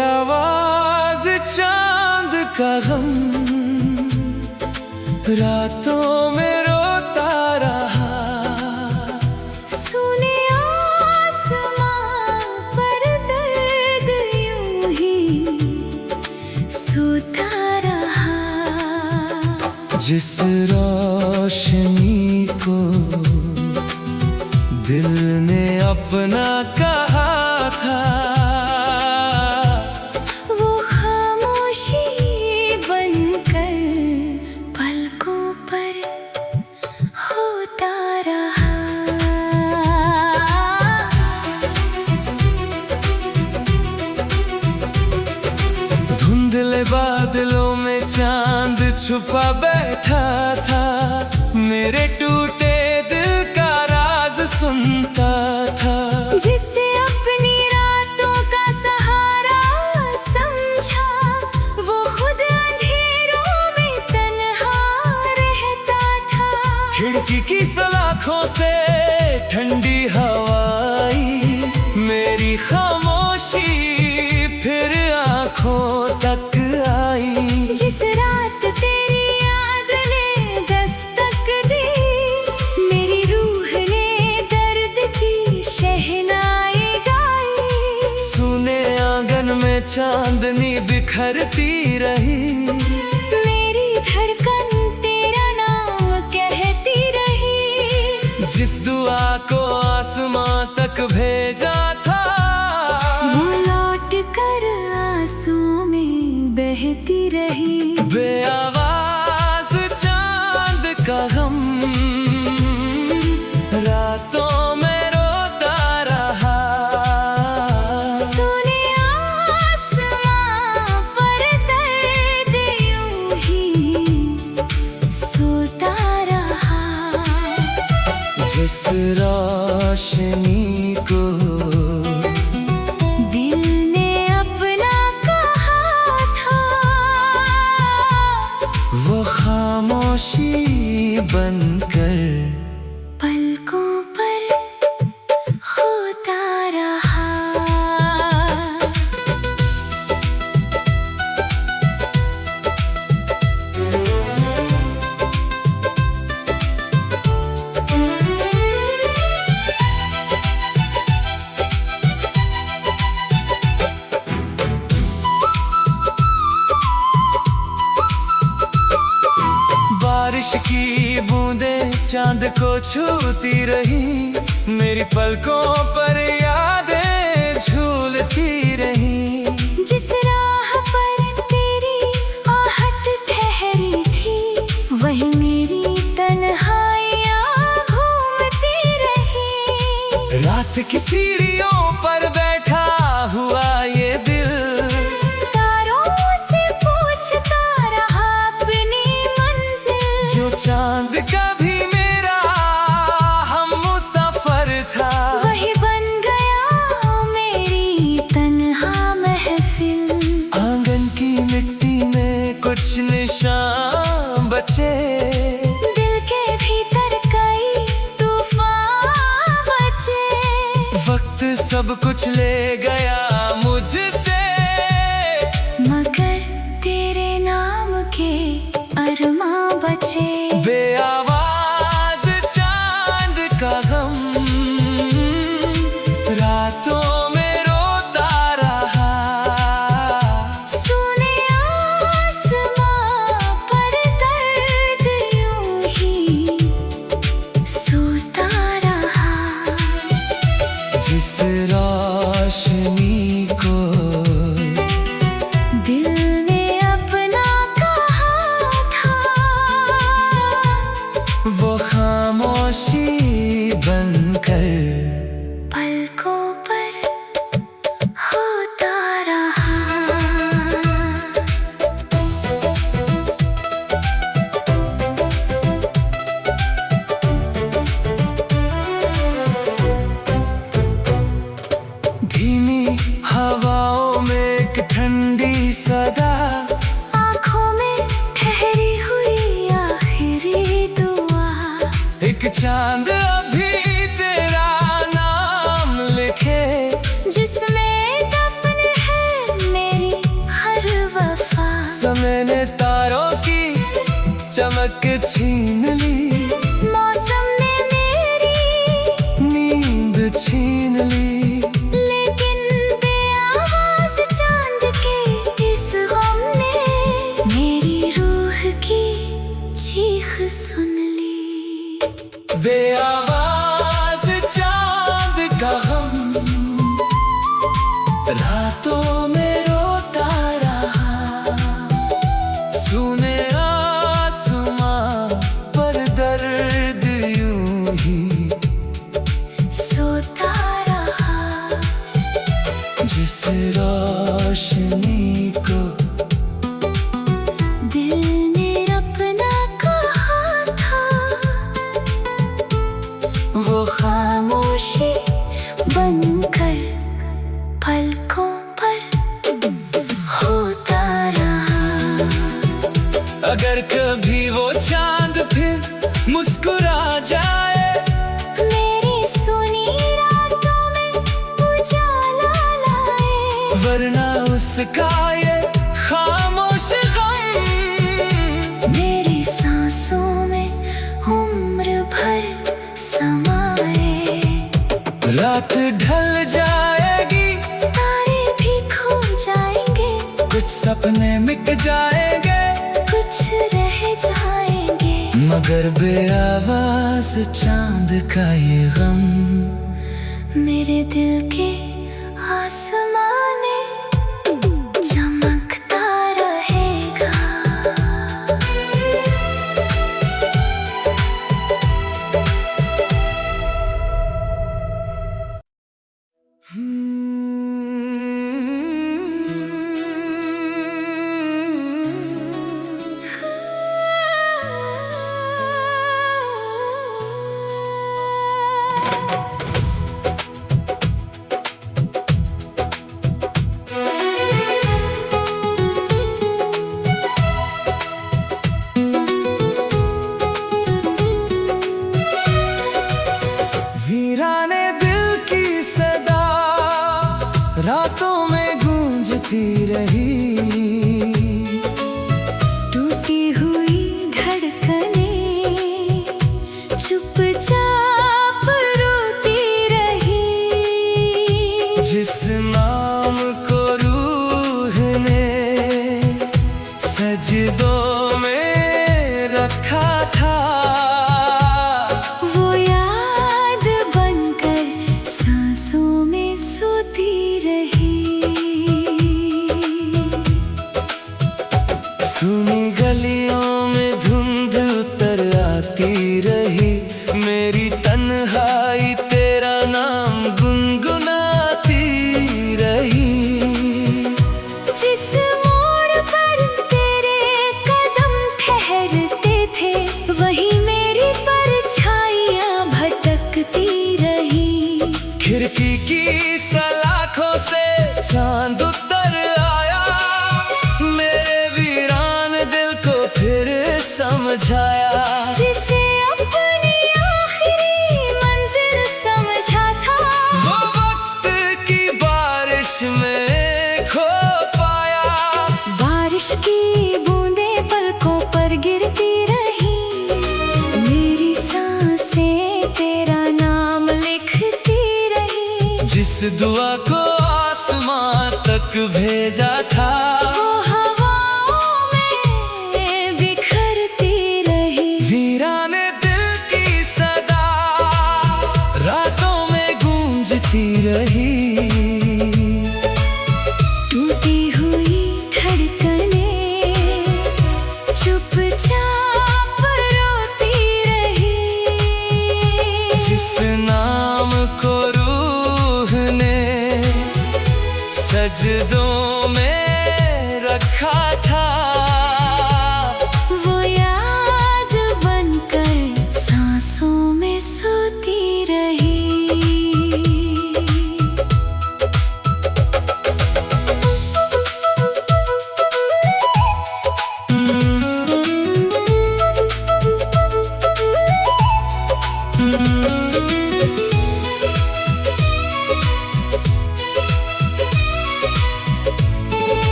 बेआवाज चांद का गम रातों में रोता रहा। सुने आसमां पर दर्द यूं ही सोता रहा। जिस रोशनी को दिल ने अपना कहा था, धुंधले बादलों में चांद छुपा बैठा था। मेरे टूटे दिल का राज सुनता था। जिसे अपनी रातों का सहारा समझा, वो खुद अंधेरों में तन्हा रहता था। खिड़की की सलाखों से ठंडी हवा आई, मेरी खामोशी फिर आँखों तक आई। जिस रात तेरी याद ने दस्तक दी, मेरी रूह ने दर्द की शहनाई गाई। सुने आंगन में चांदनी बिखरती रही, मेरी धड़कन तेरा नाम कहती रही। जिस दुआ को आसमां तक भेजा था, वो लौट कर आंसुओं में बहती रही। बेआवाज चांद का गम रातों में रोता रहा। सुने आसमां पर दर्द यूं ही सोता रहा। जिस रोशनी को दिल ने अपना कहा था, वो खामोशी बनकर पलकों पर होता रहा। बारिश की बूंदें चांद को छूती रही, मेरी पलकों पर यादें झूलती रही। जिस राह पर तेरी आहट ठहरी थी, वही मेरी तन्हाइयाँ घूमती रही। रात की सीढ़ियों पर बैठा हुआ ये दिल, तारों से पूछता रहा अपनी मंजिल। जो चांद का भी मेरा हम मुसाफिर था, वही बन गया मेरी तन्हा महफिल। आंगन की मिट्टी में कुछ निशान बचे, दिल के भीतर कई तूफान बचे। वक्त चमक छीन ली, मौसम ने मेरी नींद छीन ली। लेकिन बेआवाज चांद के इस गम ने मेरी रूह की चीख सुन ली। बेआवाज चांद का गम रातों में रोता रहा, सुने आसमां पर दर्द यूं ही सोता रहा। जिस रोशनी को दिल ने अपना कहा था, वो खामोशी बनकर पलकों पर होता रहा। अगर कभी वो चांद फिर मुस्कुरा जाए, मेरी सुनी रातों में उजाला लाए। वरना उसका ये खामोश गम मेरी सांसों में उम्र भर समाए। रात ढल जाएगी, तारे भी खो जाएंगे, कुछ सपने मिट जाएंगे, कुछ रह जाएंगे। मगर बेआवाज चांद का ये गम मेरे दिल के आसमाने चमकता रहेगा। वीराने दिल की सदा रातों में गूंजती रही, टूटी हुई धड़कनें चुपचाप रोती रही। जिस नाम को रूह ने सजदों में रखा था, वो याद बनकर सांसों में सोती रही। सुनी गलियों में धुंध उतर आती रही, मेरी तन्हाई तेरा नाम गुनगुनाती रही। जिस मोड़ पर तेरे कदम ठहरते थे, वहीं मेरी परछाइयां भटकती रही। खिड़की की सलाखों से चांद उतर आया, मेरे वीरान दिल को फिर समझाया। जिसे अपनी आखिरी मंजिल समझा था, वो वक्त की बारिश में खो पाया। बारिश की बूंदें पलकों पर गिरती रही, मेरी सांसें तेरा नाम लिखती रही। जिस दुआ को आसमां तक भेजा था, वो हवाओं में बिखरती रही। वीराने दिल की सदा रातों में गूंजती रही। टूटी हुई धड़कनें चुपचाप रोती रही। जिस नाम को रूह ने सजदों में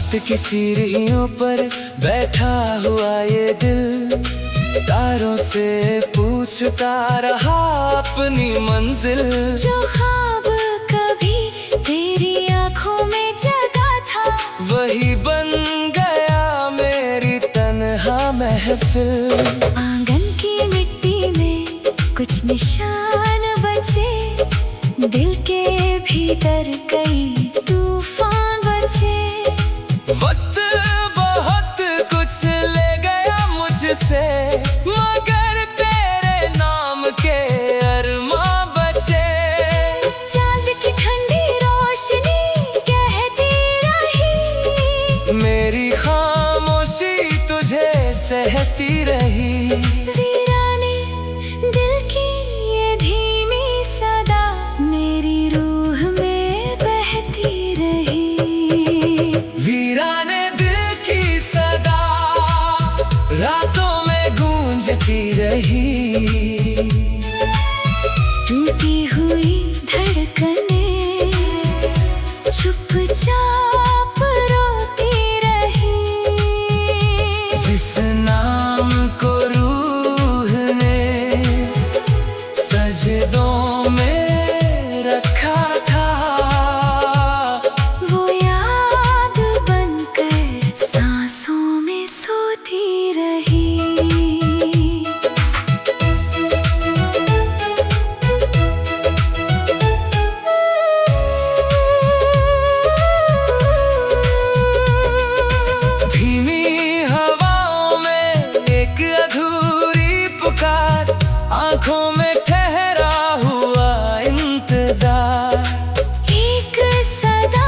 रात की सीढ़ियों पर बैठा हुआ ये दिल, तारों से पूछता रहा अपनी मंजिल। जो ख्वाब कभी तेरी आंखों में जगा था, वही बन गया मेरी तन्हा महफिल। आंगन की मिट्टी में कुछ निशान बचे, दिल के भीतर कई तूफान बचे। वक्त बहुत कुछ ले गया मुझसे, मगर तेरे नाम के अरमा बचे। चांद की ठंडी रोशनी कहती रही, मेरी खामोशी तुझे सहती रही। वीराने दिल की ये धीमी सदा मेरी रूह में बहती रही। वीराने दिल की सदा रातों में गूंजती रही। टूटी हुई धड़कनें चुपचाप रोती रही। जिस नाम को रूह ने सजदों में रखा था, वो याद बनकर सांसों में सोती रही। धीमी हवाओं में एक अधूरी पुकार, आंखों में ठहरा हुआ इंतजार। एक सदा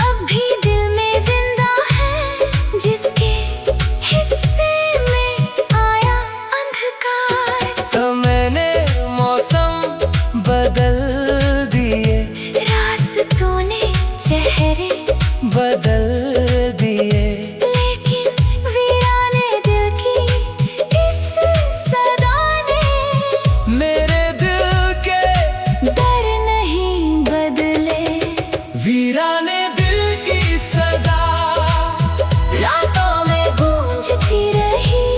अब भी दिल में जिंदा है, जिसके हिस्से में आया अंधकार। समय ने मौसम बदल दिए, रास्तों ने चेहरे, बदल दिए। लेकिन वीराने दिल की इस सदा ने मेरे दिल के डर नहीं बदले। वीराने दिल की सदा रातों में गूंजती रही।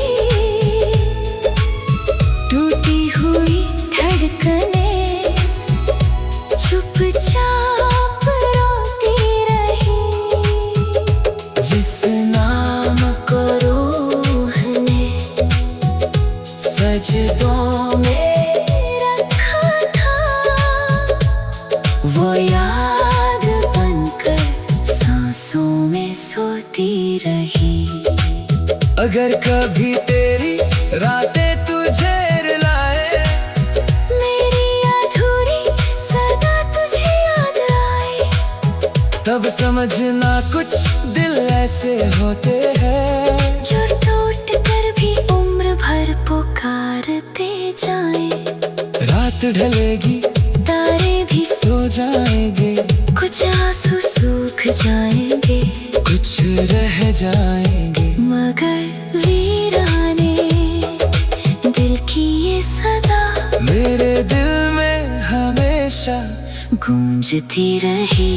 टूटी हुई धड़कनें चुपचाप रोती रही। जिस नाम को रूह ने सजदों में रखा था, वो याद बनकर सांसों में सोती रही। अगर कभी तेरी रातें तुझे रुलाए, मेरी अधूरी सदा तुझे याद आए, तब समझना कुछ दिल ऐसे होते हैं, जो टूट कर भी उम्र भर पुकारते जाएं। रात ढलेगी तारे भी सो जाएंगे, कुछ आंसू सूख जाएंगे, कुछ रह जाएंगे। मगर वीराने दिल की ये सदा मेरे दिल में हमेशा गूंजती रही।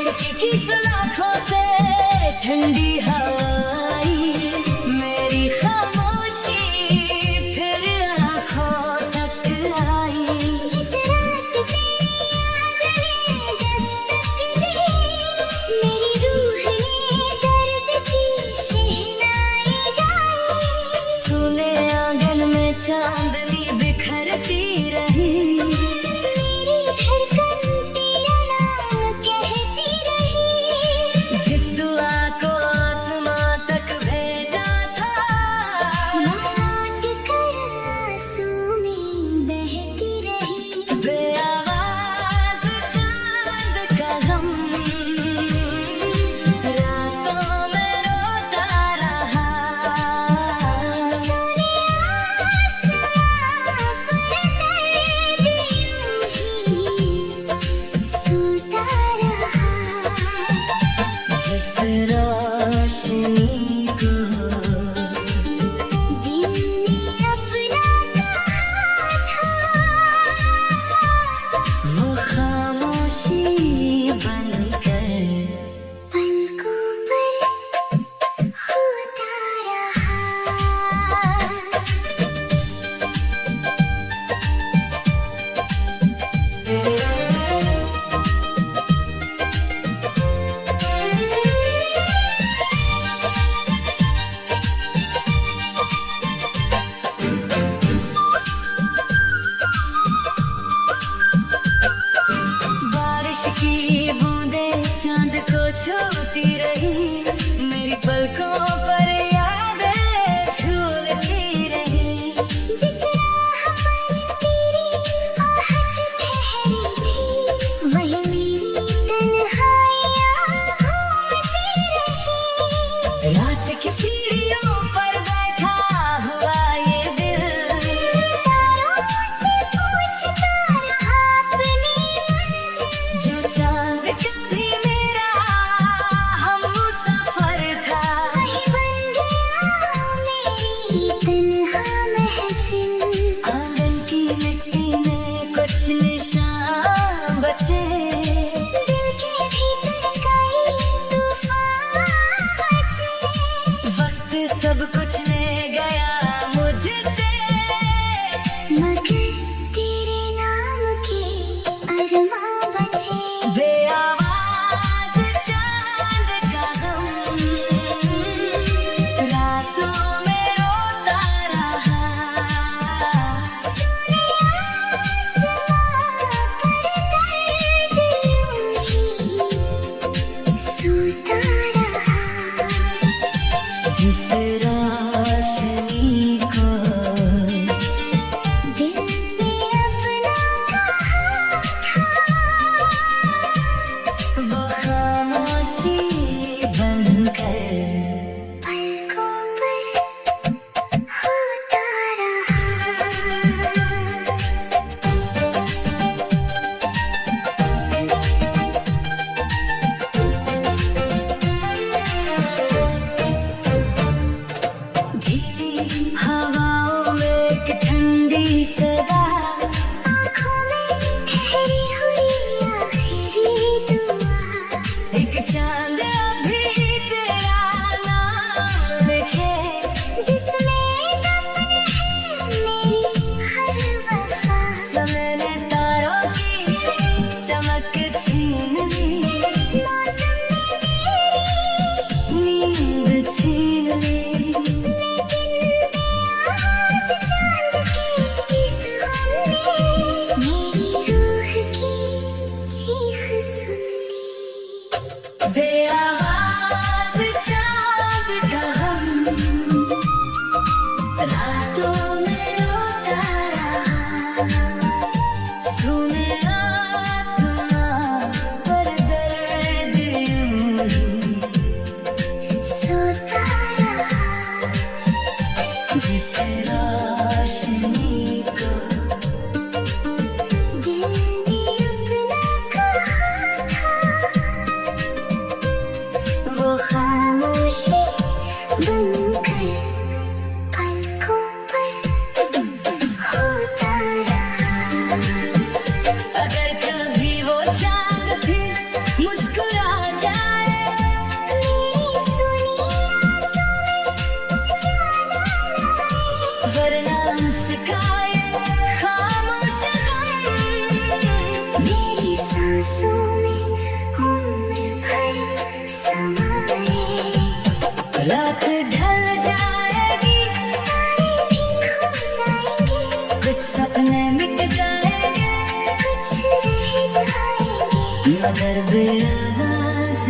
खिड़की की सलाखों से ठंडी हवाई, मेरी खामोशी फिर आंखों तक आई। जिस रात तेरी याद ने दस्तक दी, मेरी रूह ने दर्द की शहनाई गाई। सुने आंगन में चांदनी बिखरती रही, मेरी धड़कन तेरा नाम कहती रही। जिस दुआ को आसमां तक भेजा था, लौट कर आंसू में बहती रही। बेआवाज़ चांद का गम रातों में रोता रहा। सुने आसमां पर दर्द यूं ही सूता रहा। जिस रोशनी को दिल ने अपना कहा था, वो खामोशी बनकर पलकों पर होता रहा। बारिश की बूंदें चांद को छूती रही, मेरी पलकों पर यादें झूलती रही। जिस राह पर तेरी आहट ठहरी थी, वही मेरी तन्हाइयाँ घूमती रही। रात की सीढ़ियों पर बैठा हुआ ये दिल, तारों से पूछता रहा अपनी मंजिल। जो चांद कभी मेरा हमसफर था, वही बन गया मेरी तन्हा महफिल। आंगन की मिट्टी में कुछ निशान बचे, दिल के भीतर कई तूफान बचे। वक्त सब कुछ ले गया मुझसे, मगर तेरे नाम के अरमां बचे। बेआवाज़ चांद का गम रातों में रोता रहा। सुने आसमां पर दर्द यूं ही सूता रहा। जिस रोशनी को दिल ने अपना कहा था, वो खामोशी बनकर पलकों पर होता रहा। धीमी हवाओं में एक ठंडी सदा, आँखों में ठहरी हुई आखिरी दुआ। एक चांद अभी तेरा नाम लिखे, जिसमें दफन है मेरी हर वफा। समय ने तारों की चमक छीन ली, मौसम ने मेरी नींद छीन ली। लेकिन बेआवाज़ चांद के इस गम ने मेरी रूह की चीख सुन ली। बेआवाज़ चांद का गम रातों में रोता रहा। सुने आसमां पर दर्द यूं ही सोता रहा। जिस रोशनी को दिल ने अपना कहा था, अगर बेआवाज